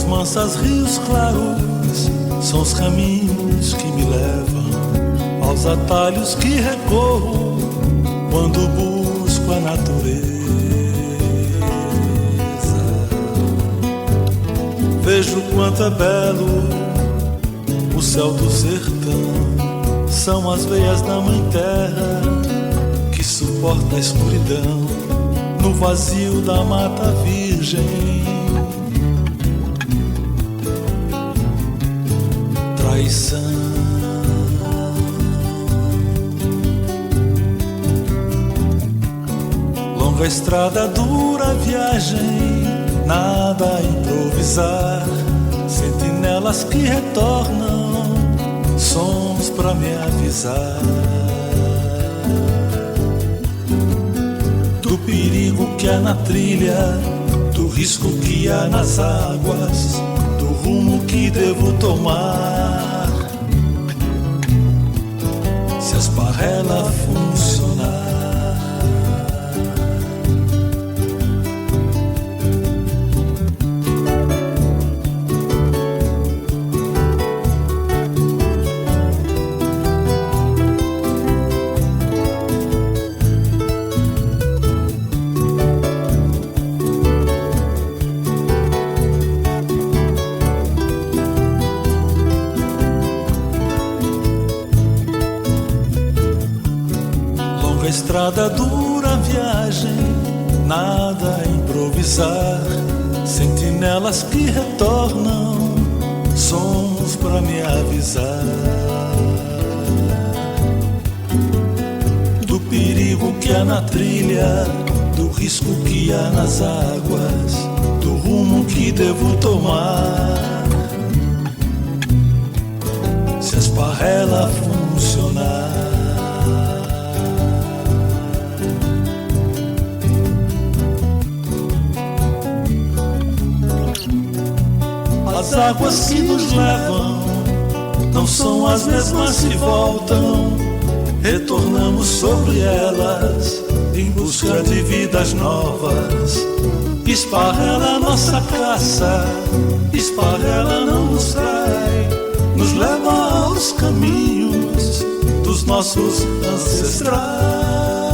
mansas, rios claros, são os caminhos que me levam aos atalhos que recorro quando busco a natureza. Vejo quanto é belo o céu do sertão, são as veias da mãe terra que suporta a escuridão no vazio da mata virgem. Traição, longa estrada, dura viagem, nada a improvisar, sentinelas que retornam, sons pra me avisar do perigo que há na trilha, do risco que há nas águas, do rumo que devo tomar se a esparrela funcionar. Estrada, dura viagem, nada a improvisar, sentinelas que retornam, sons pra me avisar do perigo que há na trilha, do risco que há nas águas, do rumo que devo tomar se a esparrela funcionar. As águas que nos levam não são as mesmas que voltam, retornamos sobre elas em busca de vidas novas. Esparrela nossa caça, esparrela não nos trai, nos leva aos caminhos dos nossos ancestrais.